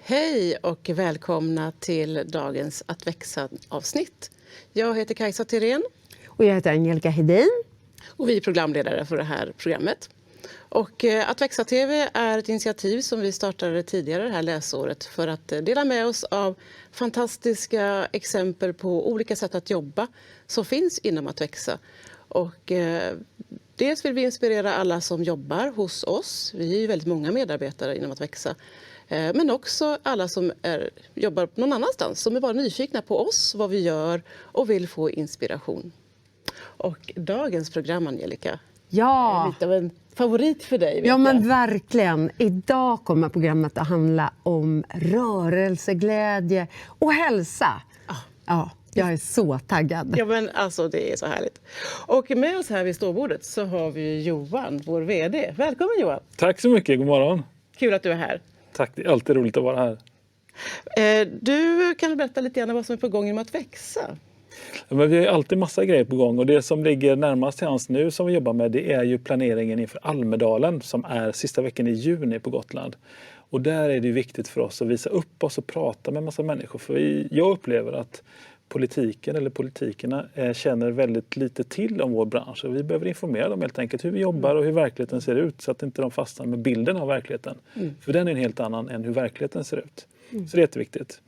Hej och välkomna till dagens Att växa-avsnitt. Jag heter Kajsa Thyrén. Och jag heter Angelica Hedin. Och vi är programledare för det här programmet. Och Att växa TV är ett initiativ som vi startade tidigare det här läsåret för att dela med oss av fantastiska exempel på olika sätt att jobba som finns inom Att växa. Och dels vill vi inspirera alla som jobbar hos oss. Vi är ju väldigt många medarbetare inom Att växa. Men också alla som jobbar någon annanstans, som är bara nyfikna på oss, vad vi gör och vill få inspiration. Och dagens program, Angelica, är lite av en favorit för dig. Ja, men verkligen. Idag kommer programmet att handla om rörelseglädje och hälsa. Ja, jag är så taggad. Ja, men alltså det är så härligt. Och med oss här vid ståbordet så har vi Johan, vår vd. Välkommen Johan. Tack så mycket, god morgon. Kul att du är här. Tack, det är alltid roligt att vara här. Du kan berätta lite grann vad som är på gång med Att växa. Ja, men vi har ju alltid massa grejer på gång och det som ligger närmast till hands nu som vi jobbar med, det är ju planeringen inför Almedalen som är sista veckan i juni på Gotland. Och där är det ju viktigt för oss att visa upp oss och prata med massa människor. För jag upplever att politikerna känner väldigt lite till om vår bransch. Och vi behöver informera dem helt enkelt hur vi jobbar och hur verkligheten ser ut så att inte de fastnar med bilden av verkligheten. För den är en helt annan än hur verkligheten ser ut. Så det är jätteviktigt.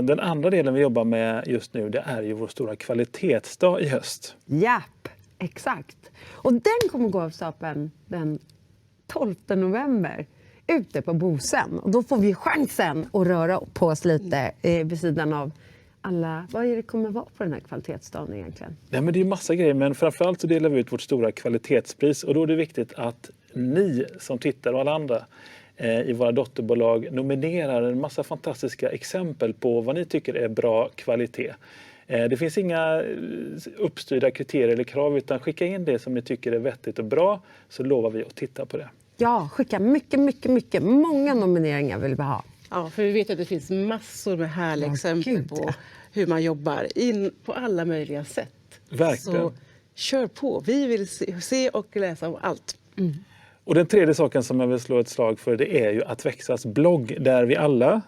Den andra delen vi jobbar med just nu, det är ju vår stora kvalitetsdag i höst. Japp, exakt. Och den kommer gå av stapeln den 12 november ute på Bosön. Och då får vi chansen att röra på oss lite vid sidan av alla. Vad är det kommer vara på den här kvalitetsdagen egentligen? Ja, men det är massa grejer, men framförallt så delar vi ut vårt stora kvalitetspris. Och då är det viktigt att ni som tittar och alla andra i våra dotterbolag nominerar en massa fantastiska exempel på vad ni tycker är bra kvalitet. Det finns inga uppstyrda kriterier eller krav utan skicka in det som ni tycker är vettigt och bra så lovar vi att titta på det. Ja, skicka mycket. Många nomineringar vill vi ha. Ja, för vi vet att det finns massor med härliga exempel på hur man jobbar in på alla möjliga sätt. Verkligen. Så kör på. Vi vill se och läsa om allt. Och den tredje saken som jag vill slå ett slag för det är ju Att växas blogg där vi alla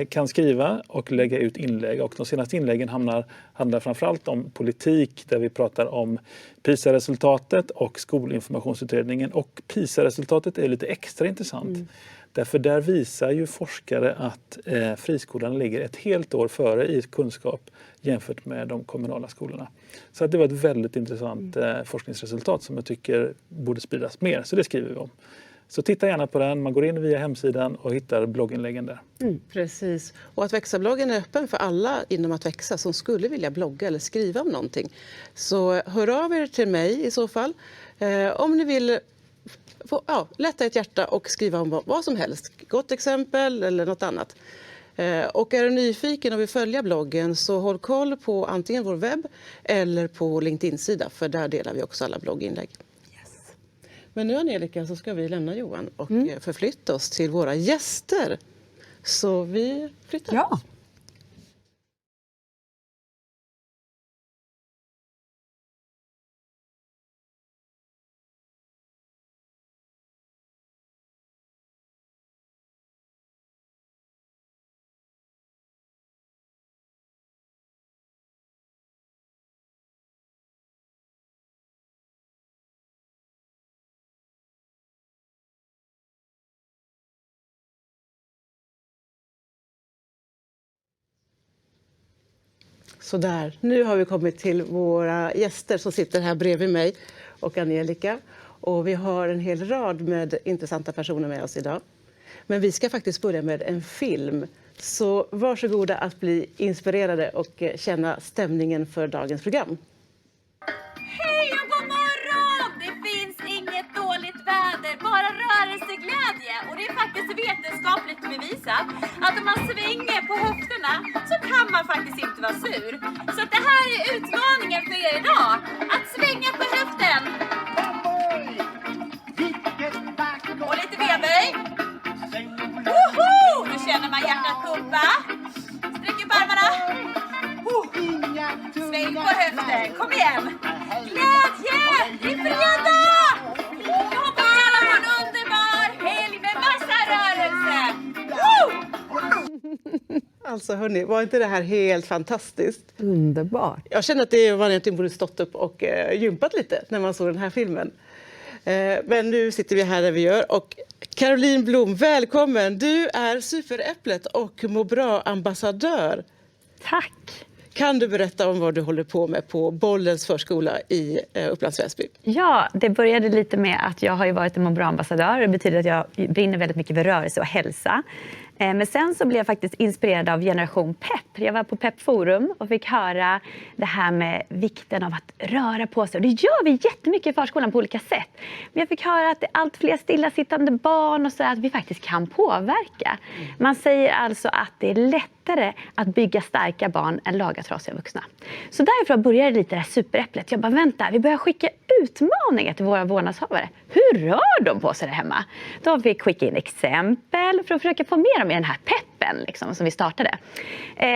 kan skriva och lägga ut inlägg. Och de senaste inläggen handlar framförallt om politik där vi pratar om PISA-resultatet och skolinformationsutredningen. Och PISA-resultatet är lite extra intressant. Därför där visar ju forskare att friskolan ligger ett helt år före i kunskap jämfört med de kommunala skolorna. Så att det var ett väldigt intressant forskningsresultat som jag tycker borde spridas mer. Så det skriver vi om. Så titta gärna på den. Man går in via hemsidan och hittar blogginläggen där. Precis. Och Att växa-bloggen är öppen för alla inom Att växa som skulle vilja blogga eller skriva om någonting. Så hör av er till mig i så fall. Om ni vill lätta ett hjärta och skriva om vad som helst. Gott exempel eller något annat. Och är du nyfiken och vill följa bloggen så håll koll på antingen vår webb eller på LinkedIn-sida för där delar vi också alla blogginlägg. Yes. Men nu Angelica så ska vi lämna Johan och förflytta oss till våra gäster. Så vi flyttar. Ja. Så där, nu har vi kommit till våra gäster som sitter här bredvid mig och Angelica. Och vi har en hel rad med intressanta personer med oss idag. Men vi ska faktiskt börja med en film. Så varsågoda att bli inspirerade och känna stämningen för dagens program. Hej och god morgon! Det finns inget dåligt väder, bara rörelseglädje. Och det är faktiskt vetenskapligt bevisat att om man svänger på höfterna så kan man faktiskt inte vara sur. Så att det här är utmaningen för er idag. Att svänga på höften. Och lite beböj. Woho! Nu känner man hjärtat pumpa. Sträck upp armarna. Sväng på höften, kom igen! Glädje! Det är fredag! Jag hoppas alla har en underbar helg med massa rörelse! Woo! Alltså hörni, var inte det här helt fantastiskt? Underbart. Jag känner att det var egentligen borde stått upp och gympat lite när man såg den här filmen. Men nu sitter vi här där vi gör. Och Caroline Blom, välkommen! Du är Superäpplet och Må bra-ambassadör. Tack! Kan du berätta om vad du håller på med på Bollens förskola i Upplands Väsby? Ja, det började lite med att jag har ju varit en Må bra-ambassadör. Det betyder att jag brinner väldigt mycket för rörelse och hälsa. Men sen så blev jag faktiskt inspirerad av Generation Pepp. Jag var på Pepp Forum och fick höra det här med vikten av att röra på sig. Och det gör vi jättemycket i förskolan på olika sätt. Men jag fick höra att det är allt fler stillasittande barn och så att vi faktiskt kan påverka. Man säger alltså att det är lättare att bygga starka barn än laga trasiga vuxna. Så därifrån började lite det här superäpplet. Jag bara vänta, vi börjar skicka utmaningar till våra vårdnadshavare. Hur rör de på sig där hemma? De fick skicka in exempel för att försöka få med dem i den här peppen liksom, som vi startade.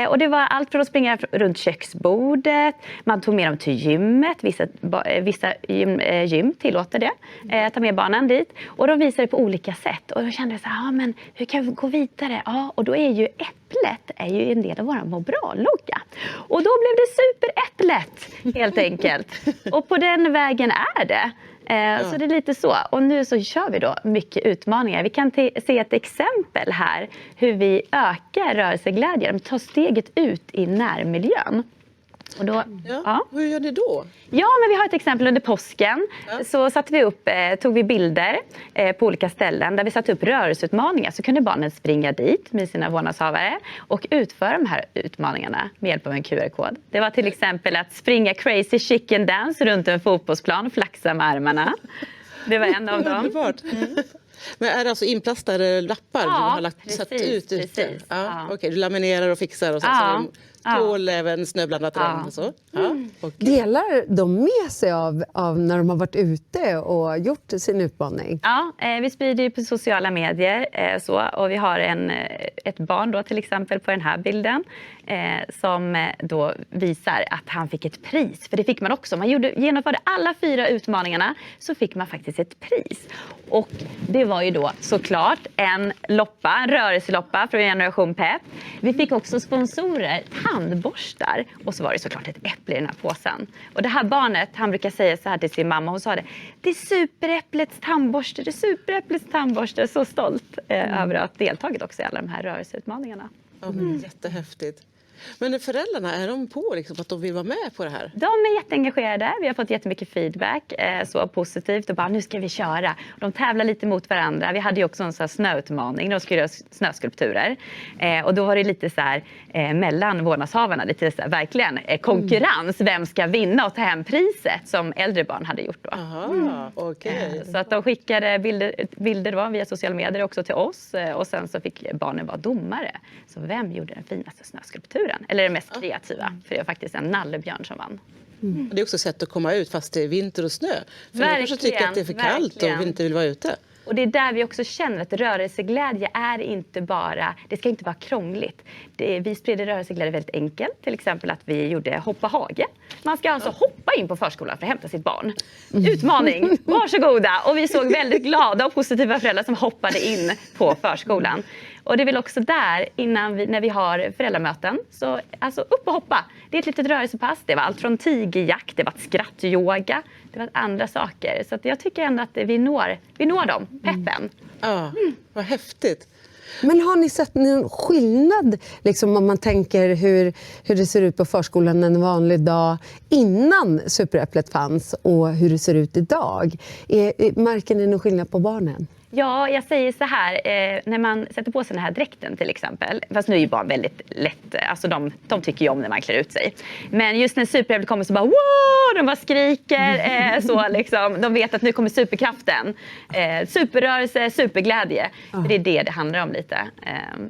Och det var allt från att springa runt köksbordet, man tog med dem till gymmet, vissa gym tillåter det, ta med barnen dit. Och de visade på olika sätt och då kände jag så här, men hur kan vi gå vidare? Ja, och då är ju äpplet ju en del av vår Må bra-logga. Och då blev det superäpplet helt enkelt. Och på den vägen är det. Så det är lite så. Och nu så kör vi då mycket utmaningar. Vi kan se ett exempel här hur vi ökar rörelseglädjen. Vi tar steget ut i närmiljön. Och då, Hur gör ni då? Ja, men vi har ett exempel under påsken. Så satte vi upp, tog vi bilder på olika ställen där vi satte upp rörelseutmaningar. Så kunde barnen springa dit med sina vårdnadshavare och utföra de här utmaningarna med hjälp av en QR-kod. Det var till exempel att springa crazy chicken dance runt en fotbollsplan, flaxa med armarna. Det var en av dem. Underbart. Men är det alltså inplastade lappar du har satt ut? Precis. Ja. Okej, du laminerar och fixar och så. Ja. Så tål även snöblandat regn och så. Ja. Delar de med sig av när de har varit ute och gjort sin utmaning? Ja, vi sprider ju på sociala medier och vi har ett barn då till exempel på den här bilden som då visar att han fick ett pris. För det fick man också. Man genomförde alla 4 utmaningarna så fick man faktiskt ett pris. Och det var ju då såklart en rörelseloppa från Generation Pepp. Vi fick också sponsorer, tandborstar och så var det såklart ett äpple i den här påsen. Och det här barnet, han brukar säga så här till sin mamma, hon sa det är superäpplets tandborste, det är superäpplets tandborste. Så stolt över att ha deltagit också i alla de här rörelseutmaningarna. Jättehäftigt. Men föräldrarna, är de på liksom, att de vill vara med på det här? De är jätteengagerade. Vi har fått jättemycket feedback. Så positivt. Och bara, nu ska vi köra. De tävlar lite mot varandra. Vi hade ju också en sån här snöutmaning. De skulle göra snöskulpturer. Och då var det lite så här mellan vårdnadshavarna. Lite så här, verkligen konkurrens. Vem ska vinna och ta hem priset som äldre barn hade gjort då. Aha, okej. Så att de skickade bilder då, via sociala medier också till oss. Och sen så fick barnen vara domare. Så vem gjorde den finaste snöskulpturen? Eller det mest kreativa. För det var faktiskt en nallebjörn som vann. Det är också ett sätt att komma ut fast det är vinter och snö. För man kanske tycker att det är för kallt och inte vill vara ute. Och det är där vi också känner att rörelseglädje är inte bara, det ska inte vara krångligt. Vi sprider rörelseglädje väldigt enkelt. Till exempel att vi gjorde hoppa hage. Man ska alltså hoppa in på förskolan för att hämta sitt barn. Utmaning, varsågoda! Och vi såg väldigt glada och positiva föräldrar som hoppade in på förskolan. Och det är väl också där, när vi har föräldramöten, så alltså upp och hoppa. Det är ett litet rörelsepass. Det var allt från tigerjakt, det var skrattyoga, det var andra saker. Så att jag tycker ändå att vi når dem, peppen. Ja, vad häftigt. Men har ni sett någon skillnad liksom, om man tänker hur det ser ut på förskolan en vanlig dag innan superäpplet fanns och hur det ser ut idag? Märker ni någon skillnad på barnen? Ja, jag säger så här, när man sätter på sig den här dräkten till exempel, fast nu är ju barn väldigt lätt, alltså de tycker ju om när man klär ut sig. Men just när superäpplet kommer så bara wow, de bara skriker, så liksom, de vet att nu kommer superkraften. Superrörelse, superglädje, för det är det handlar om lite.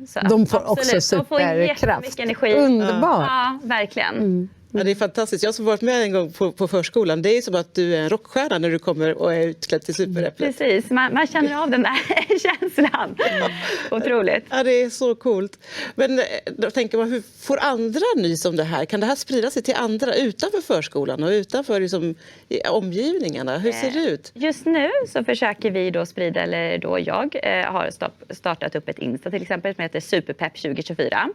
Så de får absolut, också superkraft. De får jättemycket energi. Underbart. Ja, verkligen. Ja, det är fantastiskt. Jag som varit med en gång på förskolan, det är som att du är en rockstjärna när du kommer och är utklädd till superäpplet. Precis, man känner av den där känslan. Otroligt. Ja, det är så coolt. Men då tänker man, hur får andra nys om det här? Kan det här sprida sig till andra utanför förskolan och utanför liksom, i omgivningarna? Hur ser det ut? Just nu så försöker vi då sprida, eller då jag har startat upp ett Insta till exempel som heter Superpepp 2024.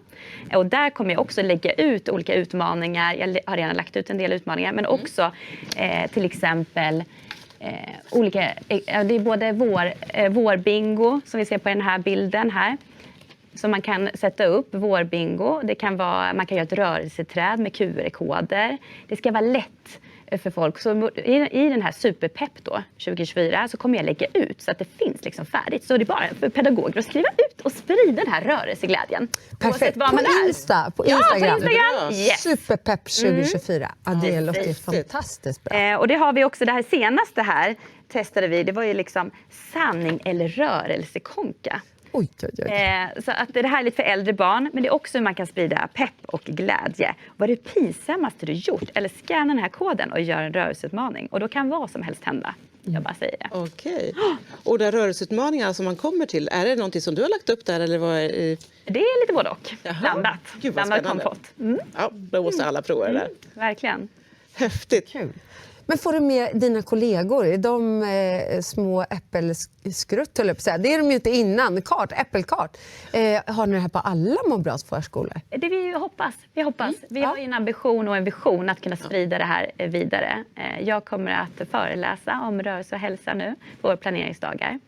Och där kommer jag också lägga ut olika utmaningar. Jag har redan lagt ut en del utmaningar, men också till exempel olika, det är både vårbingo som vi ser på den här bilden här. Så man kan sätta upp vårbingo. Det kan vara, man kan göra ett rörelseträd med QR-koder. Det ska vara lätt för folk. Så i den här Superpepp då, 2024 så kommer jag lägga ut så att det finns liksom färdigt. Så det är bara för pedagoger att skriva ut och sprida den här rörelseglädjen. Perfekt. Var På man är. Instagram. Ja, på Instagram. Yes. Superpepp 2024. Ja, det låter Precis. fantastiskt bra. Och det har vi också, det här senaste här testade vi. Det var ju liksom sanning eller rörelsekonka. Oj. Så att det här är lite för äldre barn, men det är också hur man kan sprida pepp och glädje. Vad är det pinsammaste du gjort? Eller scanna den här koden och gör en rörelseutmaning. Och då kan vad som helst hända. Jag bara säger det. Okej. Och där rörelseutmaningar som man kommer till, är det någonting som du har lagt upp där? Eller vad är... Det är lite både och. Jaha. Blandat. Gud, vad Blandat spännande. kompott. Mm. Ja, då måste alla prova det där. Verkligen. Häftigt. Kul. Men får du med dina kollegor? Är de små äppelskrutt, höll jag på att säga. Det är de ju inte innan. Äppelkart. Har ni det här på alla Må bras förskolor? Det vi hoppas. Vi har ju en ambition och en vision att kunna sprida det här vidare. Jag kommer att föreläsa om rörelse och hälsa nu på våra planeringsdagar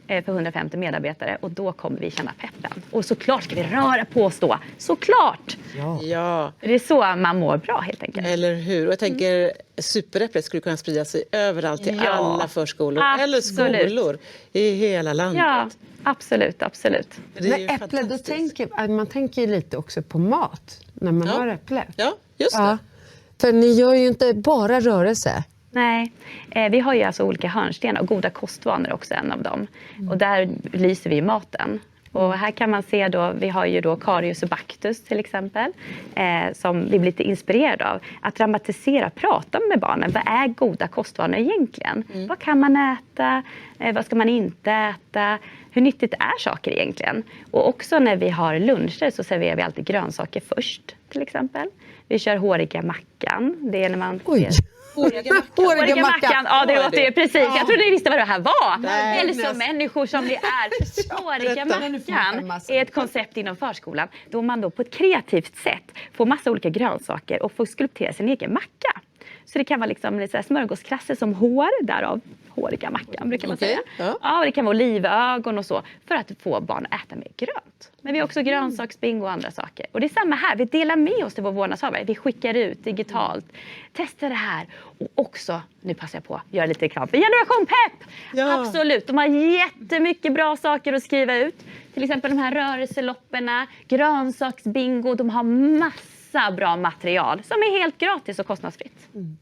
för 150 medarbetare. Och då kommer vi känna peppen. Och såklart ska vi röra på oss då. Såklart! Ja, Det är så man mår bra helt enkelt. eller hur? Och jag tänker superäpplet skulle kunna sprida sig överallt till Ja, alla förskolor eller absolut. skolor i hela landet. Ja, absolut. Det är ju Men äpple, då fantastiskt. man tänker ju lite också på mat när man har äpple. Ja, just det. Ja. För ni gör ju inte bara rörelse. Nej, vi har ju alltså olika hörnstenar och goda kostvanor också en av dem. Och där lyser vi maten. Och här kan man se då, vi har ju då Karius och Baktus till exempel, som vi blir lite inspirerade av. Att dramatisera, prata med barnen. Vad är goda kostvanor egentligen? Vad kan man äta? Vad ska man inte äta? Hur nyttigt är saker egentligen? Och också när vi har luncher så serverar vi alltid grönsaker först till exempel. Vi kör håriga mackan. Det är när man Håriga mackan. Håriga mackan. Ja, det låter ju precis. Jag trodde ni visste vad det här var. Nej. Eller som människor som ni är. Håriga mackan är ett koncept inom förskolan. Då man då på ett kreativt sätt får massa olika grönsaker och får skulptera sin egen macka. Så det kan vara liksom lite så här smörgåskrasser som hår, därav håriga mackan brukar man säga. Ja. Ja, och det kan vara olivögon och så för att få barn att äta mer grönt. Men vi har också grönsaksbingo och andra saker. Och det är samma här, vi delar med oss till vår vårdnadshavare. Vi skickar ut digitalt. Testa det här. Och också, nu passar jag på, gör lite reklam för Generation Pepp! Ja. Absolut, de har jättemycket bra saker att skriva ut. Till exempel de här rörelselopperna, grönsaksbingo, de har massa bra material som är helt gratis och kostnadsfritt.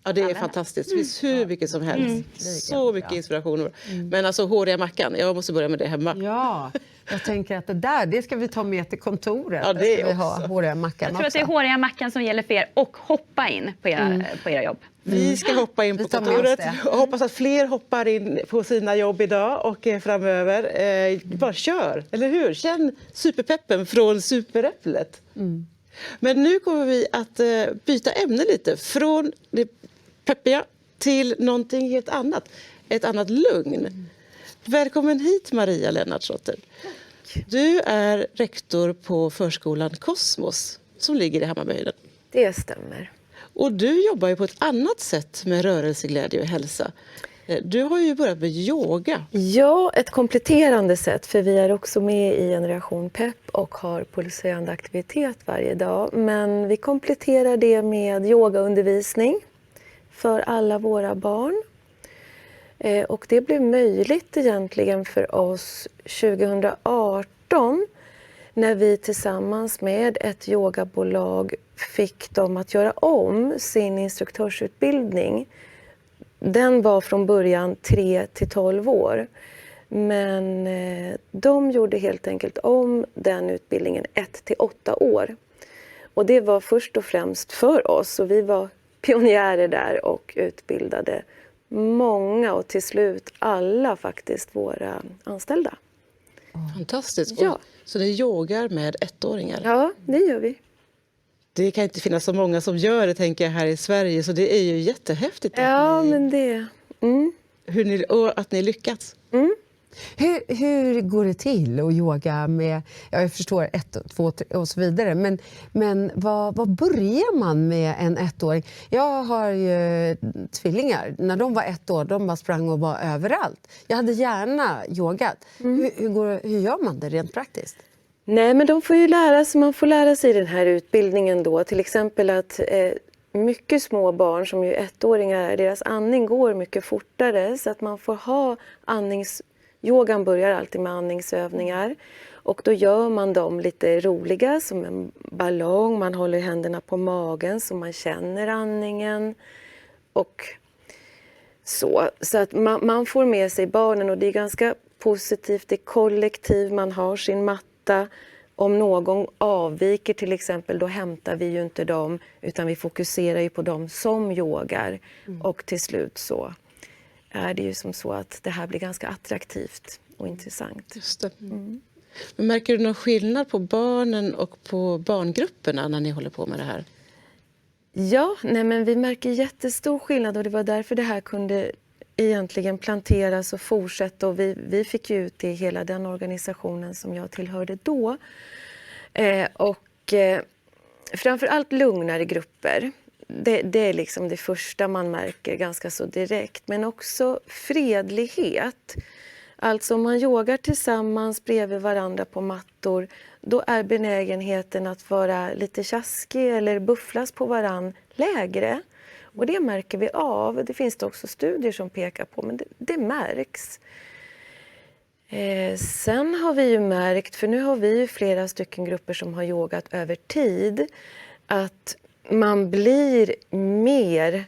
Ja, det är fantastiskt. Det finns hur mycket som helst. Så mycket inspirationer. Men alltså håriga mackan, jag måste börja med det hemma. Ja, jag tänker att det ska vi ta med till kontoret. Ja, det ska vi ha också. håriga mackan Jag tror att det är också. håriga mackan som gäller för er och hoppa in på era jobb. Vi ska hoppa in på Vi tar med oss kontoret det. och hoppas att fler hoppar in på sina jobb idag och framöver. Bara kör, eller hur? Känn superpeppen från superäpplet. Men nu kommer vi att byta ämne lite. Från det peppiga till någonting helt annat. Ett annat lugn. Välkommen hit Maria Lennartsdotter. Du är rektor på förskolan Kosmos som ligger i Hammarbyhöjden. Det stämmer. Och du jobbar ju på ett annat sätt med rörelseglädje och hälsa. Du har ju börjat med yoga. Ja, ett kompletterande sätt, för vi är också med i Generation Pepp och har pulserande aktivitet varje dag. Men vi kompletterar det med yogaundervisning för alla våra barn. Och det blev möjligt egentligen för oss 2018 när vi tillsammans med ett yogabolag fick dem att göra om sin instruktörsutbildning. Den var från början 3 till 12 år. Men de gjorde helt enkelt om den utbildningen 1 till 8 år. Och det var först och främst för oss, och vi var pionjärer där och utbildade många och till slut alla faktiskt våra anställda. Fantastiskt. Ja. Och, så ni yogar med 1-åringar? Ja, det gör vi. Det kan inte finnas så många som gör det, tänker jag, här i Sverige. Så det är ju jättehäftigt Ja, att, men det... Mm. och att ni lyckats. Hur går det till att yoga med, jag förstår 1, 2, 3 och så vidare, men vad börjar man med en 1-åring? Jag har ju tvillingar. När de var 1 år, de bara sprang och var överallt. Jag hade gärna yogat. Hur gör man det rent praktiskt? Nej, men de får ju lära sig, man får lära sig i den här utbildningen då, till exempel att mycket små barn som ju 1-åringar, deras andning går mycket fortare, så att man får ha yogan börjar alltid med andningsövningar, och då gör man dem lite roliga som en ballong, man håller händerna på magen så man känner andningen och så att man får med sig barnen, och det är ganska positivt, det är kollektiv, man har sin matta. Om någon avviker till exempel, då hämtar vi ju inte dem, utan vi fokuserar ju på dem som yogar. Och till slut så är det ju som så att det här blir ganska attraktivt och intressant. Just det. Men märker du någon skillnad på barnen och på barngrupperna när ni håller på med det här? Ja, nej men vi märker jättestor skillnad, och det var därför det här kunde egentligen planteras och fortsätta, och vi fick ju ut det i hela den organisationen som jag tillhörde då. Framförallt lugnare grupper. Det är liksom det första man märker ganska så direkt, men också fredlighet. Alltså om man yogar tillsammans bredvid varandra på mattor, då är benägenheten att vara lite tjaskig eller bufflas på varann lägre. Och det märker vi av. Det finns det också studier som pekar på, men det märks. Sen har vi ju märkt, för nu har vi ju flera stycken grupper som har yogat över tid, att man blir mer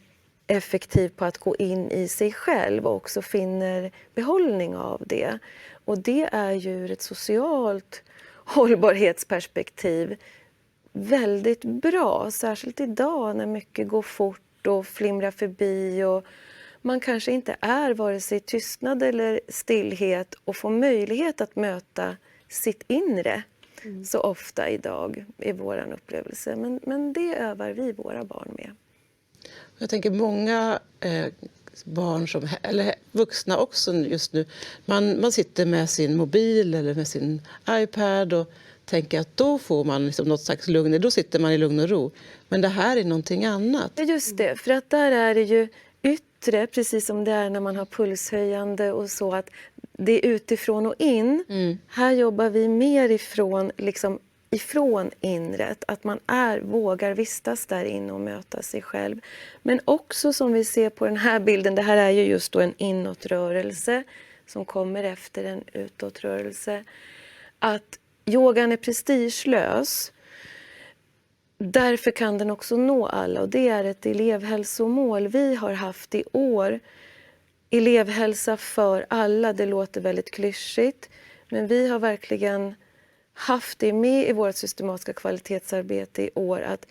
effektiv på att gå in i sig själv och också finner behållning av det. Och det är ju ur ett socialt hållbarhetsperspektiv väldigt bra, särskilt idag när mycket går fort och flimrar förbi, och man kanske inte är vare sig tystnad eller stillhet och får möjlighet att möta sitt inre så ofta idag i våran upplevelse. Men det övar vi våra barn med. Jag tänker många barn, eller vuxna också just nu, man sitter med sin mobil eller med sin iPad och tänker att då får man liksom något slags lugn, då sitter man i lugn och ro. Men det här är någonting annat. Ja, just det, för att där är det ju yttre, precis som det är när man har pulshöjande och så, att det är utifrån och in. Här jobbar vi mer ifrån inret, att man vågar vistas där inne och möta sig själv. Men också som vi ser på den här bilden, det här är ju just då en inåtrörelse som kommer efter en utåtrörelse, att yogan är prestigelös. Därför kan den också nå alla, och det är ett elevhälsomål vi har haft i år. Elevhälsa för alla, det låter väldigt klyschigt, men vi har verkligen haft det med i vårt systematiska kvalitetsarbete i år, att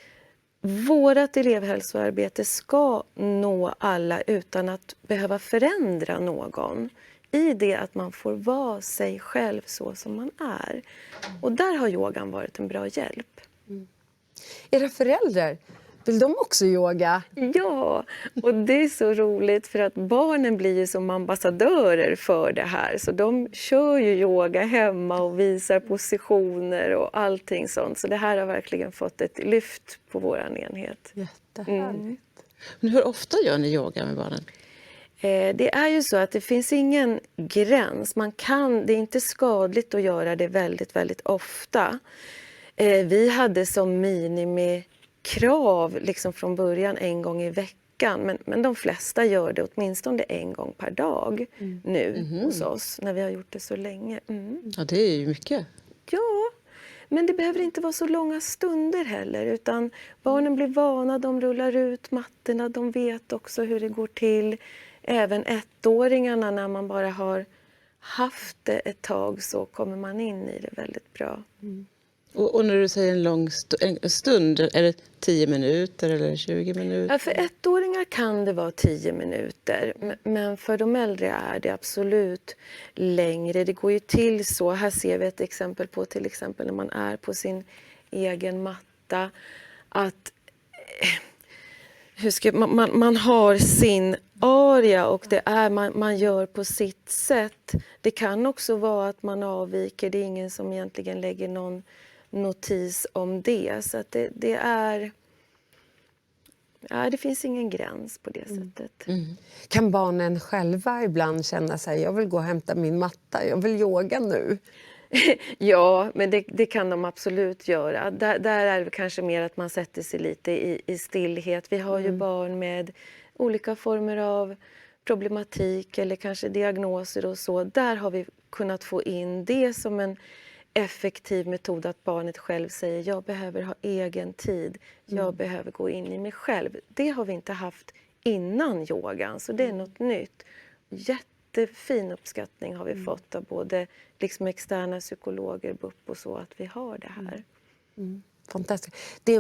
vårt elevhälsoarbete ska nå alla utan att behöva förändra någon. I det att man får vara sig själv så som man är. Och där har yogan varit en bra hjälp. Era föräldrar, vill de också yoga? Ja, och det är så roligt för att barnen blir ju som ambassadörer för det här. Så de kör ju yoga hemma och visar positioner och allting sånt. Så det här har verkligen fått ett lyft på våran enhet. Jättehärligt. Men hur ofta gör ni yoga med barnen? Det är ju så att det finns ingen gräns. Det är inte skadligt att göra det väldigt, väldigt ofta. Vi hade som minimikrav liksom från början 1 gång i veckan. Men de flesta gör det åtminstone 1 gång per dag nu hos oss, när vi har gjort det så länge. Ja, det är ju mycket. Ja, men det behöver inte vara så långa stunder heller, utan barnen blir vana, de rullar ut mattorna, de vet också hur det går till. Även 1-åringarna, när man bara har haft det ett tag, så kommer man in i det väldigt bra. Och när du säger en lång en stund, är det 10 minuter eller 20 minuter? Ja, för ettåringar kan det vara 10 minuter, men för de äldre är det absolut längre. Det går ju till så, här ser vi ett exempel på till exempel när man är på sin egen matta, att man har sin aria och det är man gör på sitt sätt. Det kan också vara att man avviker, det är ingen som egentligen lägger någon notis om det. Så att det är... Ja, det finns ingen gräns på det sättet. Kan barnen själva ibland känna sig, jag vill gå och hämta min matta, jag vill yoga nu? Ja, men det kan de absolut göra. Där är det kanske mer att man sätter sig lite i stillhet. Vi har ju barn med olika former av problematik eller kanske diagnoser och så. Där har vi kunnat få in det som en effektiv metod, att barnet själv säger jag behöver ha egen tid, jag behöver gå in i mig själv. Det har vi inte haft innan yogan, så det är något nytt. Jättefin uppskattning har vi fått av både liksom externa psykologer, BUP och så, att vi har det här. Fantastiskt. Det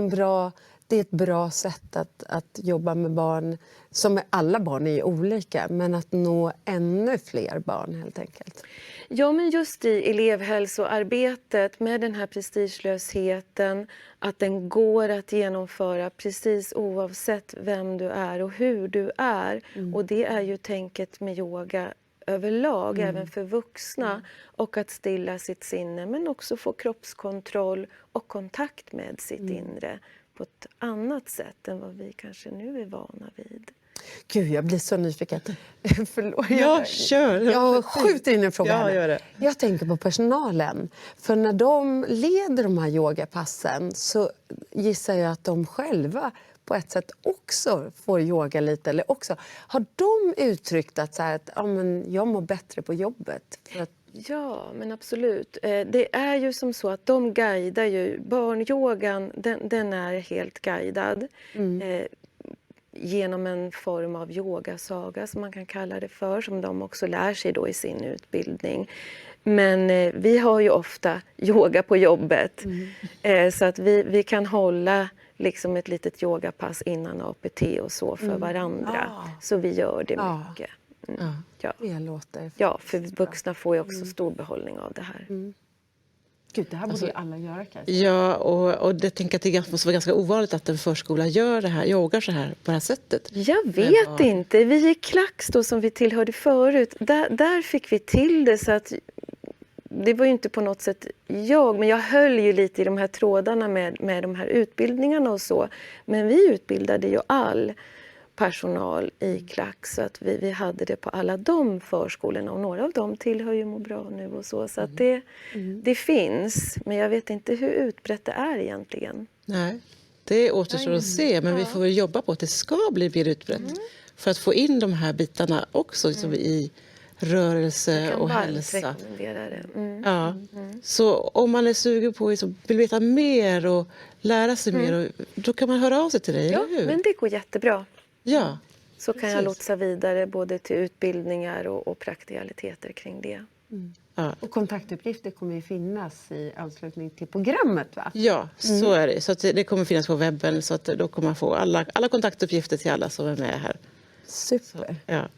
är ett bra sätt att jobba med barn, som alla barn är ju olika, men att nå ännu fler barn helt enkelt. Ja, men just i elevhälsoarbetet med den här prestigelösheten, att den går att genomföra precis oavsett vem du är och hur du är. Och det är ju tänket med yoga överlag, även för vuxna, och att stilla sitt sinne men också få kroppskontroll och kontakt med sitt inre på ett annat sätt än vad vi kanske nu är vana vid. Gud, jag blir så nyfiken. Förlåt. Ja, kör. Jag skjuter in en fråga Ja, här. gör det. Jag tänker på personalen. För när de leder de här yogapassen så gissar jag att de själva på ett sätt också får yoga lite. Eller också, har de uttryckt att, så här, att men jag mår bättre på jobbet? För att... Ja, men absolut. Det är ju som så att de guidar ju. Barnyogan, den är helt guidad. Genom en form av yogasaga som man kan kalla det för, som de också lär sig då i sin utbildning. Men vi har ju ofta yoga på jobbet, så att vi kan hålla liksom ett litet yogapass innan APT och så för varandra. Så vi gör det mycket. Ja. Det låter Ja, för vuxna får ju också stor behållning av det här. Gud, det här borde ju alla göra kanske. Ja, och det tänker jag att det måste vara ganska ovanligt att en förskola gör det här, yogar så här på det här sättet. Jag vet inte. Vi i Klax då, som vi tillhörde förut, där fick vi till det, så att det var ju inte på något sätt men jag höll ju lite i de här trådarna med de här utbildningarna och så. Men vi utbildade ju all personal i Klax, så att vi hade det på alla de förskolorna, och några av dem tillhör ju Må bra nu och så. Så att det finns, men jag vet inte hur utbrett det är egentligen. Nej, det återstår att se, men vi får väl jobba på att det ska bli mer utbrett. För att få in de här bitarna också som i rörelse och hälsa. Rekommendera det. Ja. Så om man är sugen på att vill veta mer och lära sig mer, då kan man höra av sig till dig, Ja, eller hur? men det går jättebra. Ja. Så kan jag lotsa vidare både till utbildningar och praktikaliteter kring det. Ja. Och kontaktuppgifter kommer ju finnas i anslutning till programmet, va? Ja, så är det. Så att det kommer finnas på webben, så att då kommer man få alla kontaktuppgifter till alla som är med här. Super. Ja.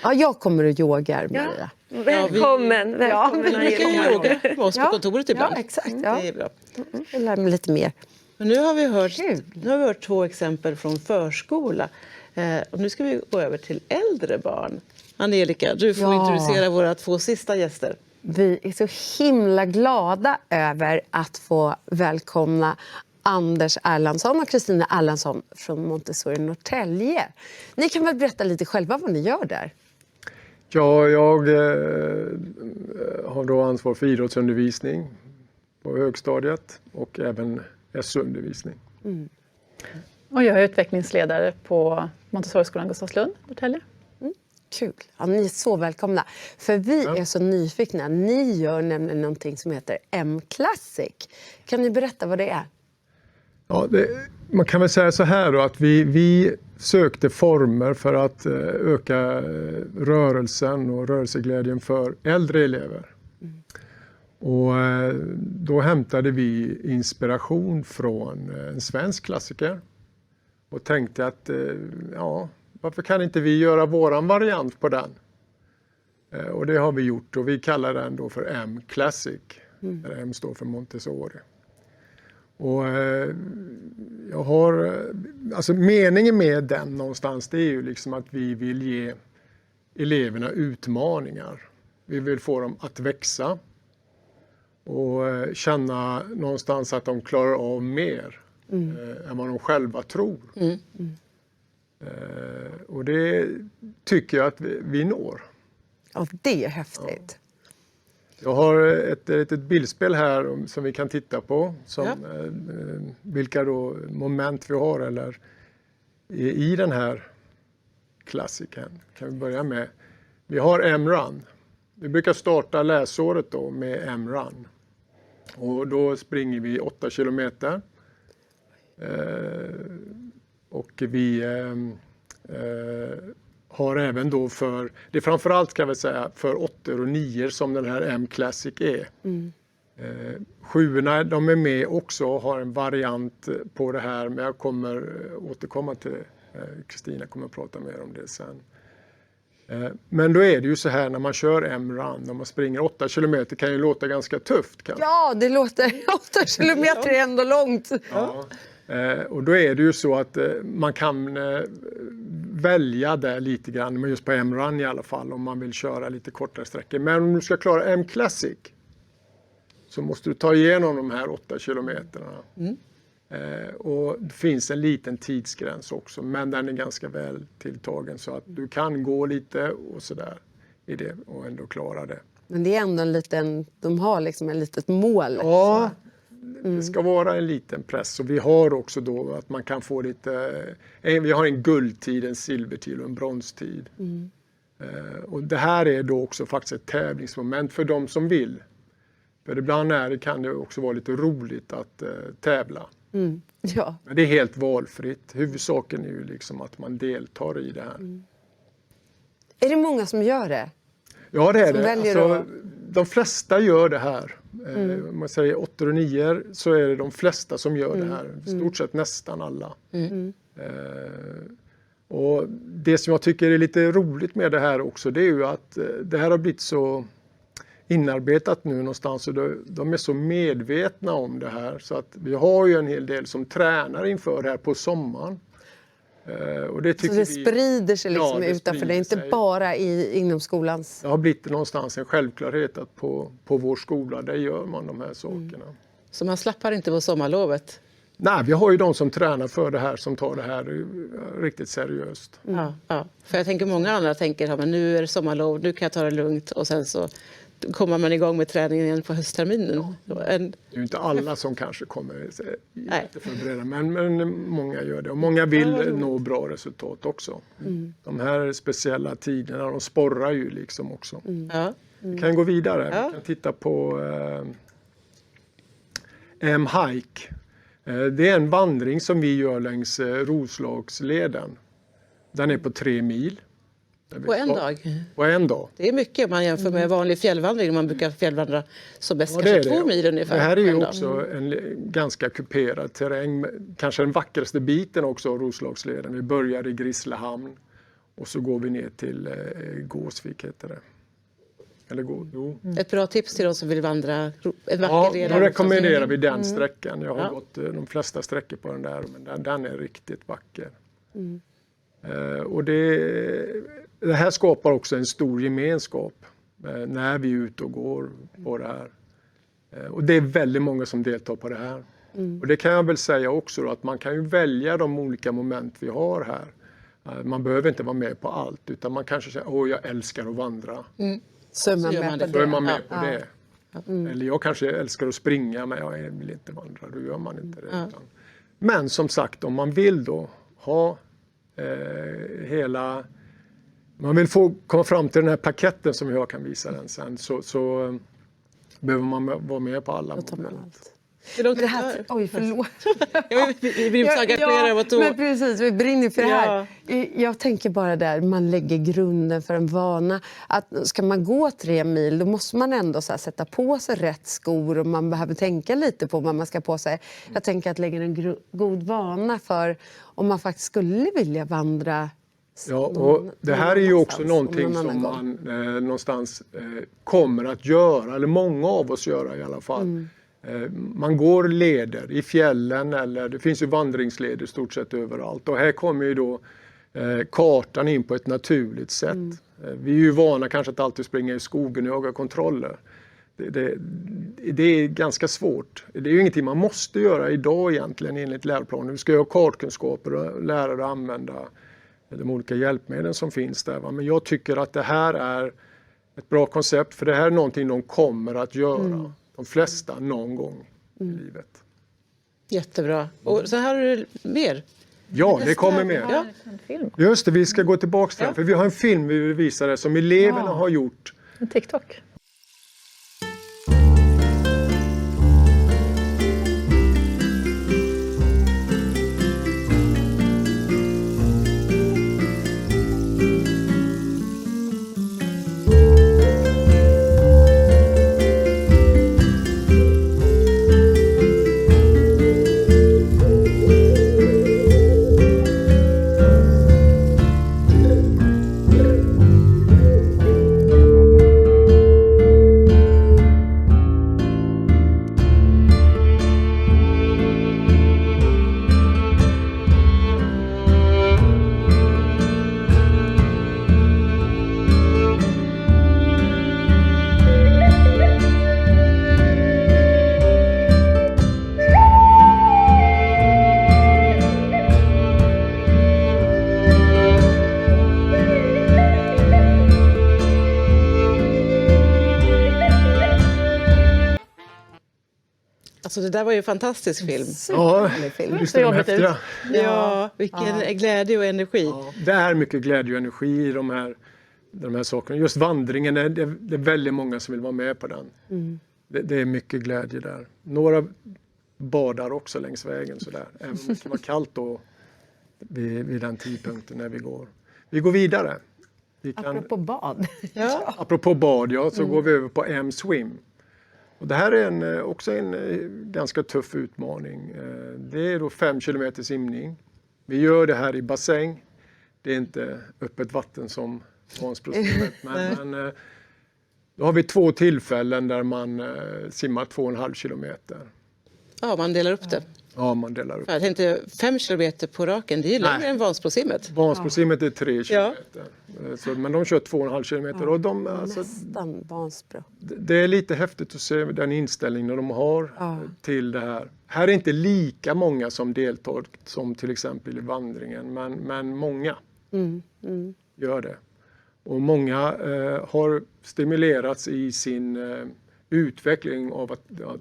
Ja, jag kommer att yoga, Maria. Välkommen! Välkommen! Vi brukar ju yoga med oss på kontoret ibland. Ja, exakt. Ja. Det är bra. Jag lär mig lite mer. Men nu har vi hört 2 exempel från förskola. Och nu ska vi gå över till äldre barn. Angelica, du får introducera våra 2 sista gäster. Vi är så himla glada över att få välkomna Anders Erlandsson och Kristina Erlandsson från Montessori Norrtälje. Ni kan väl berätta lite själva vad ni gör där? Ja, jag har då ansvar för idrottsundervisning på högstadiet och även SO-undervisning. Och jag är utvecklingsledare på Montessori-skolan Gustavslund, Norrtälje. Kul. Ja, ni är så välkomna. För vi är så nyfikna. Ni gör nämligen någonting som heter M-Classic. Kan ni berätta vad det är? Ja, man kan väl säga så här då, att vi sökte former för att öka rörelsen och rörelseglädjen för äldre elever. Och då hämtade vi inspiration från en svensk klassiker och tänkte att varför kan inte vi göra våran variant på den? Och det har vi gjort och vi kallar den då för M-Classic. Där M står för Montessori. Och meningen med den någonstans, det är ju liksom att vi vill ge eleverna utmaningar. Vi vill få dem att växa och känna någonstans att de klarar av mer än vad de själva tror. Och det tycker jag att vi når. Ja, det är häftigt. Jag har ett litet bildspel här som vi kan titta på. Vilka då moment vi har eller i den här klassiken. Kan vi börja med. Vi har M-Run. Vi brukar starta läsåret då med M-Run. Och då springer vi 8 kilometer. Och vi har även då det är framförallt kan vi säga för 8 och 9 som den här M-Classic är. 7:orna, de är med också och har en variant på det här, men jag kommer återkomma till Kristina kommer att prata mer om det sen. Men då är det ju så här när man kör M-Run, när man springer 8 kilometer kan ju låta ganska tufft kanske. Ja, det låter 8 kilometer är ändå långt. Ja. Och då är det ju så att man kan välja det lite grann, men just på M-Run i alla fall, om man vill köra lite kortare sträckor. Men om du ska klara M-Classic så måste du ta igenom de här 8 kilometerna. Och det finns en liten tidsgräns också, men den är ganska väl tilltagen så att du kan gå lite och sådär i det och ändå klara det. Men det är ändå de har liksom ett litet mål. Ja, det ska vara en liten press och vi har också då att man kan få lite, vi har en guldtid, en silvertid och en bronstid. Och det här är då också faktiskt ett tävlingsmoment för de som vill. För ibland kan det också vara lite roligt att tävla. Ja. Men det är helt valfritt. Huvudsaken är ju liksom att man deltar i det här. Är det många som gör det? Ja, det är Som det. väljer De flesta gör det här. Om man säger 8 och 9 så är det de flesta som gör det här. I stort sett nästan alla. Och det som jag tycker är lite roligt med det här också, det är ju att det här har blivit så inarbetat nu någonstans och de är så medvetna om det här så att vi har ju en hel del som tränar inför det här på sommaren. Och det tycker så det sprider sig liksom det utanför, det är inte bara inom skolans... Det har blivit någonstans en självklarhet att på vår skola, där gör man de här sakerna. Så man slappar inte på sommarlovet? Nej, vi har ju de som tränar för det här, som tar det här riktigt seriöst. Ja. För jag tänker många andra tänker, men nu är det sommarlov, nu kan jag ta det lugnt och sen så kommer man igång med träningen igen på höstterminen. Det är ju inte alla som kanske kommer jätteförberedda, men många gör det. Och många vill nå bra resultat också. De här speciella tiderna, de sporrar ju liksom också. Vi kan gå vidare. Vi kan titta på M-Hike. Det är en vandring som vi gör längs Roslagsleden. Den är på 3 mil. På en dag? På en dag. Det är mycket om man jämför med vanlig fjällvandring. Man brukar fjällvandra som bäst kanske 2 mil ungefär. Det här är ju också en ganska kuperad terräng. Kanske den vackraste biten också av Roslagsleden. Vi börjar i Grisslehamn och så går vi ner till Gåsvik heter det. Ett bra tips till de som vill vandra en vacker led. Då rekommenderar vi den sträckan. Jag har gått de flesta sträckor på den där, men den är riktigt vacker. Och det här skapar också en stor gemenskap när vi är ute och går på det här. Och det är väldigt många som deltar på det här. Och det kan jag väl säga också då, att man kan ju välja de olika moment vi har här. Man behöver inte vara med på allt, utan man kanske säger jag älskar att vandra. Så är man med på det. Eller jag kanske älskar att springa, men jag vill inte vandra. Då gör man inte det. Men som sagt, om man vill då ha man vill få komma fram till den här paketten som jag kan visa den sen, så behöver man vara med på alla moment. Hur långt Men det här, oj, förlåt. vi blir så engagerade av att Men precis, vi brinner för det här. Ja. Jag tänker bara där, man lägger grunden för en vana. Att ska man gå 3 mil, då måste man ändå så här sätta på sig rätt skor och man behöver tänka lite på vad man ska på sig. Jag tänker att lägga en god vana för om man faktiskt skulle vilja vandra. Ja, och det här är ju också någonting som man någonstans kommer att göra, eller många av oss göra i alla fall. Man går leder i fjällen, eller det finns ju vandringsleder i stort sett överallt. Och här kommer ju då kartan in på ett naturligt sätt. Vi är ju vana kanske att alltid springa i skogen och jaga kontroller. Det är ganska svårt. Det är ju ingenting man måste göra idag egentligen enligt läroplanen. Vi ska ha kartkunskaper och lära dig använda de olika hjälpmedel som finns där. Va? Men jag tycker att det här är ett bra koncept, för det här är någonting de kommer att göra. De flesta någon gång i livet. Jättebra. Och så här har du mer. Ja, det kommer med. Ja. En film. Just det, vi ska gå tillbaka till den, för vi har en film vi vill visa det som eleverna har gjort. En TikTok. Alltså det där var ju en fantastisk film. Ja, visst är de häftiga. Ja, vilken glädje och energi. Ja, det är mycket glädje och energi i de här sakerna. Just vandringen, det är väldigt många som vill vara med på den. Det är mycket glädje där. Några badar också längs vägen sådär. Även om det kan vara kallt då vid den tidpunkten när vi går. Vi går vidare. Apropå bad. Apropå bad, så går vi över på M-swim. Och det här är också en ganska tuff utmaning. Det är då 5 kilometer simning. Vi gör det här i bassäng. Det är inte öppet vatten som Vansbrosimmet. Men då har vi 2 tillfällen där man simmar 2,5 kilometer. Ja, man delar upp det. Ja, man delar upp. Jag tänkte 5 kilometer på raken, det är ju längre än Vansbrosimmet. Vansbrosimmet är 3 kilometer. Men de kör 2,5 kilometer. Och Nästan Vansbro. Det är lite häftigt att se den inställningen de har till det här. Här är inte lika många som deltar som till exempel i vandringen. Men många gör det. Och många har stimulerats i sin utveckling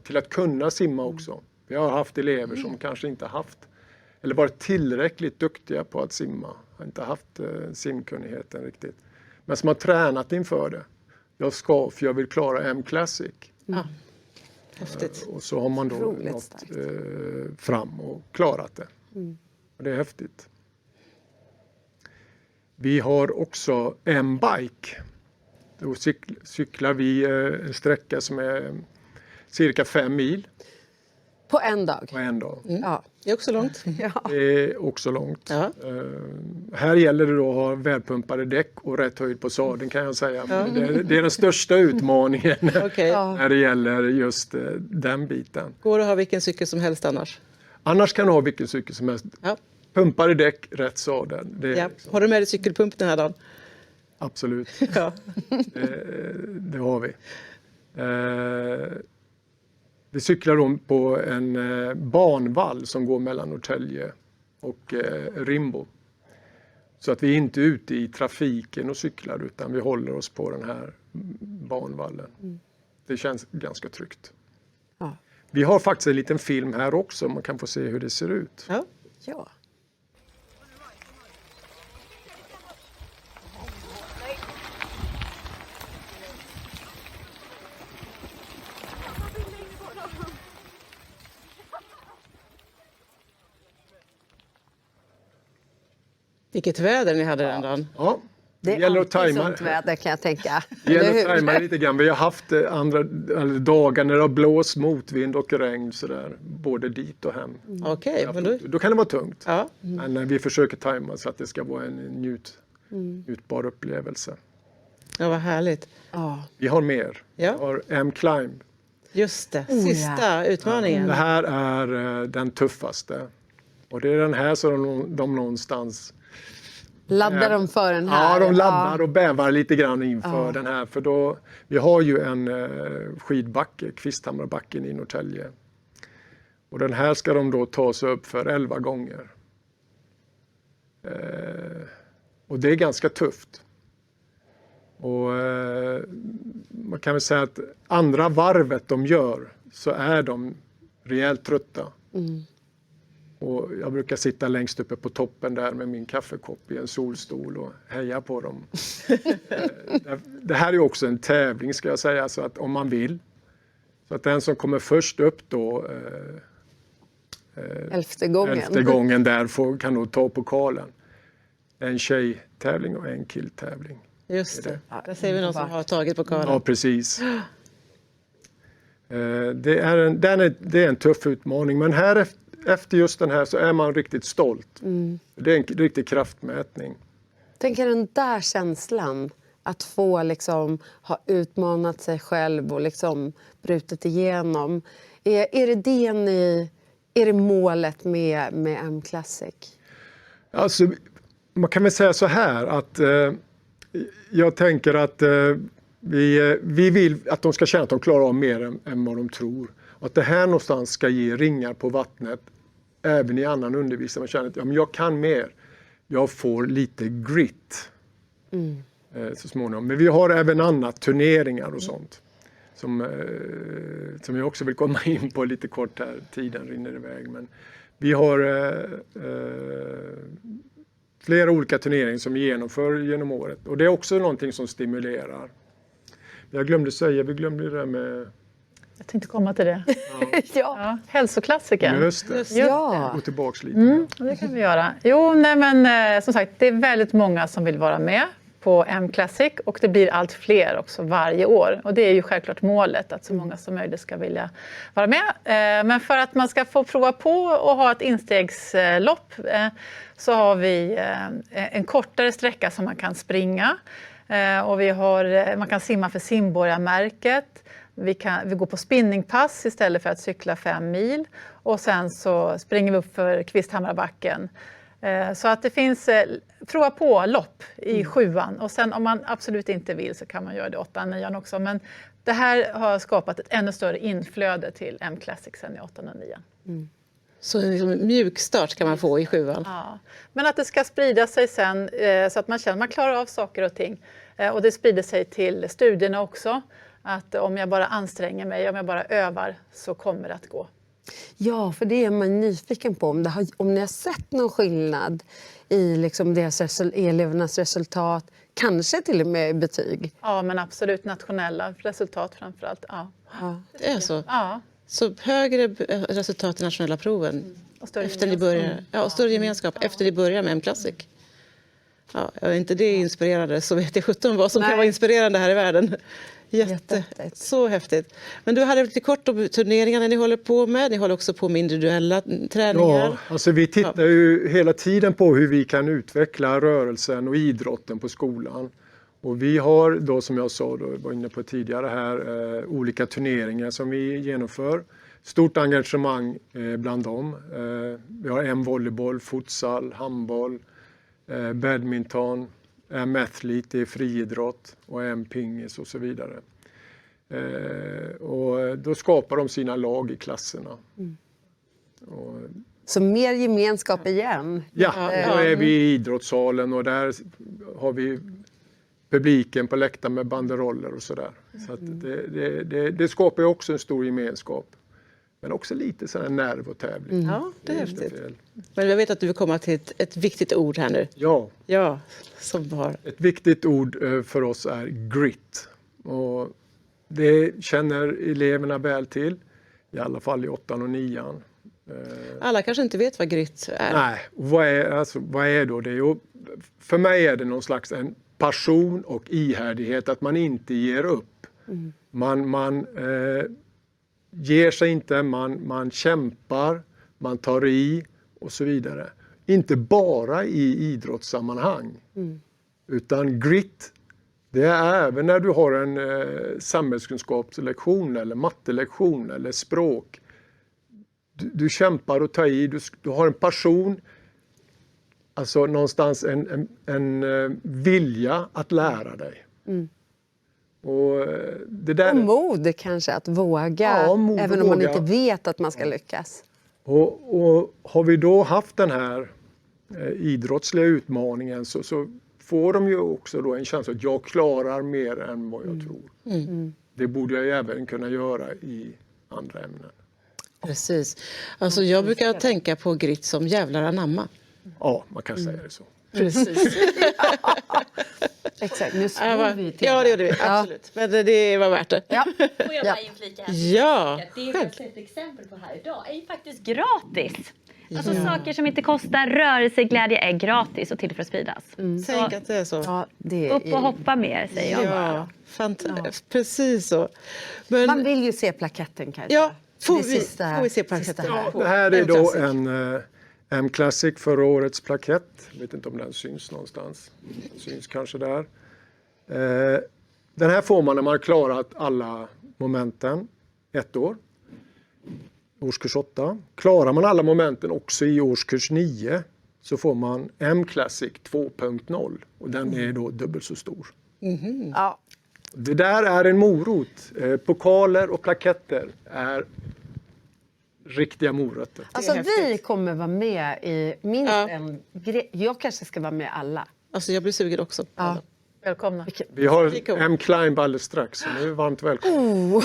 till att kunna simma också. Vi har haft elever som kanske inte haft eller varit tillräckligt duktiga på att simma. Har inte haft simkunnigheten riktigt. Men som har tränat inför det. För jag vill klara M-Classic. Häftigt. Och så har man då nått fram och klarat det. Och det är häftigt. Vi har också M-Bike. Då cyklar vi en sträcka som är cirka 5 mil. På en dag? På en dag. Ja. Det är också långt. Det är också långt. Ja. Här gäller det då att ha välpumpade däck och rätt höjd på sadeln kan jag säga. Det är den största utmaningen när det gäller just den biten. Går det att ha vilken cykel som helst annars? Annars kan du ha vilken cykel som helst. Ja. Pumpade däck, rätt sadel. Har du med dig cykelpump den här dagen? Absolut. Ja. Det har vi. Vi cyklar då på en banvall som går mellan Norrtälje och Rimbo. Så att vi inte är ute i trafiken och cyklar utan vi håller oss på den här banvallen. Det känns ganska tryggt. Ja. Vi har faktiskt en liten film här också, man kan få se hur det ser ut. Ja. Vilket väder ni hade den dagen. Ja, Det är gäller att alltid tajma. sånt väder kan jag tänka. Det gäller Eller att hur? tajma lite grann. Vi har haft eller dagar när det har blåst motvind och regn sådär, både dit och hem. Okej, men då... Då kan det vara tungt. Ja. Men vi försöker tajma så att det ska vara en njutbar upplevelse. Ja, vad härligt. Ja. Vi har mer. Ja. Vi har M-Climb. Just det, sista utmaningen. Det här är den tuffaste. Och det är den här som de någonstans... Laddar de för den här? Ja, de laddar och bävar lite grann inför den här. För då, vi har ju en skidbacke, Kvisthammarbacken i Norrtälje. Och den här ska de då ta sig upp för 11 gånger. Och det är ganska tufft. Och man kan väl säga att andra varvet de gör så är de rejält trötta. Och jag brukar sitta längst uppe på toppen där med min kaffekopp i en solstol och heja på dem. Det här är också en tävling ska jag säga, så att om man vill. Så att den som kommer först upp då 11:e gången där kan nog ta pokalen. En tjejtävling och en killtävling. Just det. Där ser vi någon som har tagit pokalen. Ja, precis. Det är en tuff utmaning, men här efter just den här så är man riktigt stolt. Det är en riktig kraftmätning. Tänk er den där känslan. Att få liksom ha utmanat sig själv och liksom brutit igenom. Är det målet med M-Classic? Alltså, man kan väl säga så här att jag tänker att vi vill att de ska känna att de klarar av mer än vad de tror. Och att det här någonstans ska ge ringar på vattnet även i annan undervisning. Man känner att men jag kan mer. Jag får lite grit så småningom. Men vi har även annat, turneringar och sånt. Som jag också vill komma in på lite kort här. Tiden rinner iväg. Men vi har flera olika turneringar som vi genomför genom året. Och det är också någonting som stimulerar. Jag glömde säga, vi glömde det där med... Jag tänkte komma till det. Ja. Hälsoklassikern. Just det. Ja. Gå tillbaks lite. Det kan vi göra. Jo, nej men som sagt, det är väldigt många som vill vara med på M-Classic och det blir allt fler också varje år. Och det är ju självklart målet att så många som möjligt ska vilja vara med. Men för att man ska få prova på och ha ett instegslopp så har vi en kortare sträcka som man kan springa. Och man kan simma för simborgarmärket. Vi går på spinningpass istället för att cykla 5 mil. Och sen så springer vi upp för Kvisthammarbacken. Så att det finns prova på lopp i 7:an. Och sen om man absolut inte vill så kan man göra det 8:an, 9:an också. Men det här har skapat ett ännu större inflöde till M-Classic sen i 8:an och 9:an. Så en mjuk start kan man få i 7:an. Ja. Men att det ska sprida sig sen så att man känner att man klarar av saker och ting. Och det sprider sig till studierna också. Att om jag bara anstränger mig, om jag bara övar så kommer det att gå. Ja, för det är man nyfiken på. Om ni har sett någon skillnad i liksom elevernas resultat, kanske till och med betyg. Ja, men absolut nationella resultat framförallt. Ja. Det är så? Ja. Så högre resultat i nationella proven Och större efter ni börjar, och större gemenskap efter ni börjar med M-Classic. Ja, är inte det inspirerande så vet jag 17 vad som kan vara inspirerande här i världen. Jättehäftigt. Så häftigt. Men du hade lite kort om turneringarna ni håller på med. Ni håller också på med individuella träningar. Ja, alltså vi tittar ju hela tiden på hur vi kan utveckla rörelsen och idrotten på skolan. Och vi har då, som jag sa, var inne på tidigare här, olika turneringar som vi genomför. Stort engagemang bland dem. Vi har volleyboll, futsal, handboll, badminton, athlete i friidrott och pingis och så vidare. Och då skapar de sina lag i klasserna. Så mer gemenskap igen. Ja, då är vi i idrottssalen och där har vi publiken på läktaren med banderoller och sådär. Så att det skapar ju också en stor gemenskap. Men också lite sån här nerv och tävling. Ja, det är häftigt. Men jag vet att du vill komma till ett viktigt ord här nu. Ja. Ja, som har... Ett viktigt ord för oss är grit. Och det känner eleverna väl till. I alla fall i 8:an och 9:an. Alla kanske inte vet vad grit är. Nej, vad är då det? Jo, för mig är det någon slags en passion och ihärdighet, att man inte ger upp. Man ger sig inte, man kämpar, man tar i och så vidare. Inte bara i idrottssammanhang. Utan grit, det är även när du har en samhällskunskapslektion eller mattelektion eller språk. Du kämpar och tar i, du har en passion, alltså någonstans en vilja att lära dig. Och, det där, Och mod kanske, att våga, Ja, mod även att om man våga. inte vet att man ska lyckas. och har vi då haft den här idrottsliga utmaningen så får de ju också då en känsla att jag klarar mer än vad jag tror. Det borde jag ju även kunna göra i andra ämnen. Precis. Alltså jag brukar tänka på grit som jävlar anamma. Ja, man kan säga det så. Precis. Exakt, nu slår vi till. Ja, det gjorde vi. Absolut. Men det var värt det. Ja. Får jag bara inflika? Ja, Att det vi har sett exempel på här idag är ju faktiskt Gratis. Alltså saker som inte kostar, rörelseglädje är gratis och till för att spridas. tänk att det är så. Ja, det Upp och hoppa mer, säger jag bara. Ja, precis så. Men, Man vill ju se plaketten kanske. ja, får Det vi sista se plaketten? här. Det här är då Classic. en M-Classic, förra årets plakett. Jag vet inte om den syns någonstans. Den syns kanske där. Den här får man när man har klarat alla momenten ett år. Årskurs 8. Klarar man alla momenten också i årskurs 9 så får man M-Classic 2.0 och den är då dubbelt så stor. Ja. Det där är en morot. Pokaler och plaketter är riktiga morötter. Alltså häftigt. vi kommer vara med i minst en grej. Jag kanske ska vara med alla. Alltså jag blir sugen också. Ja. Välkomna. Vi har M-Climb alldeles strax, så nu är varmt välkomna.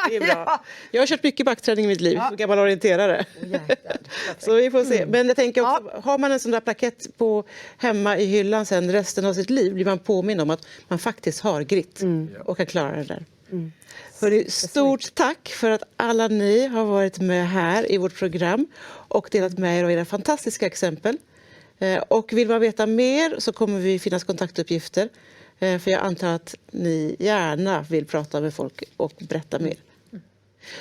Det är bra. Jag har kört mycket backträning i mitt liv, som gammal orienterare. Så vi får se. Men jag tänker också, har man en sån där plakett på hemma i hyllan sen resten av sitt liv blir man påmind om att man faktiskt har grit och kan klara det där. Hörrni, stort tack för att alla ni har varit med här i vårt program och delat med er av era fantastiska exempel. Och vill man veta mer så kommer vi finnas kontaktuppgifter. För jag antar att ni gärna vill prata med folk och berätta mer.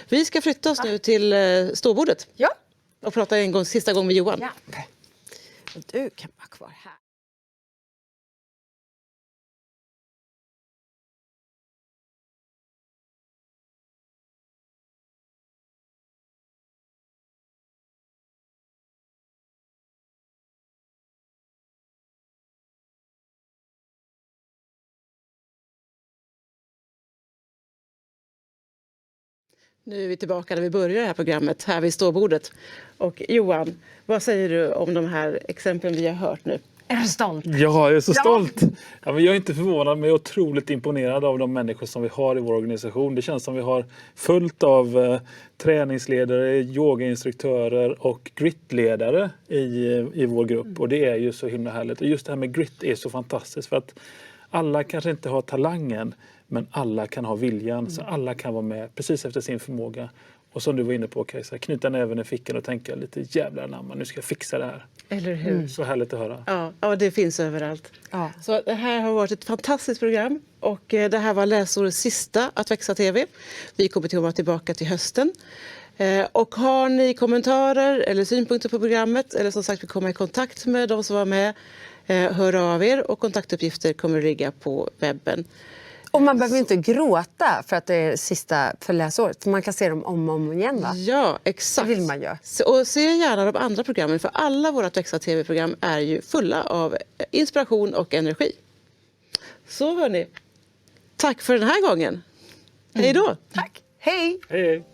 Vi ska flytta oss nu till ståbordet Ja. och prata sista gång med Johan. Ja. Och du kan vara kvar här. Nu är vi tillbaka där vi börjar det här programmet, här vid ståbordet. Och Johan, vad säger du om de här exemplen vi har hört nu? Är du stolt? Ja, jag är så stolt. Ja, men jag är inte förvånad, men jag är otroligt imponerad av de människor som vi har i vår organisation. Det känns som vi har fullt av träningsledare, yogainstruktörer och gritledare i vår grupp. Och det är ju så himla härligt. Och just det här med grit är så fantastiskt för att alla kanske inte har talangen, men alla kan ha viljan. Så alla kan vara med precis efter sin förmåga. Och som du var inne på, Kajsa, knyta näven i fickan och tänka lite jävlar namn, nu ska jag fixa det här. Eller hur? Så härligt att höra. Ja, det finns överallt. Ja. Så det här har varit ett fantastiskt program och det här var läsårets sista Att växa TV. Vi kommer att komma tillbaka till hösten. Och har ni kommentarer eller synpunkter på programmet eller som sagt vi kommer i kontakt med de som var med, hör av er och kontaktuppgifter kommer att ligga på webben. Och man behöver inte gråta för att det är sista för läsåret. För man kan se dem om och om igen, va? Ja, exakt. Det vill man göra. Och se gärna de andra programmen för alla våra Växa TV-program är ju fulla av inspiration och energi. Så hörni, tack för den här gången. Hej då! Tack. Hej! Hej, hej.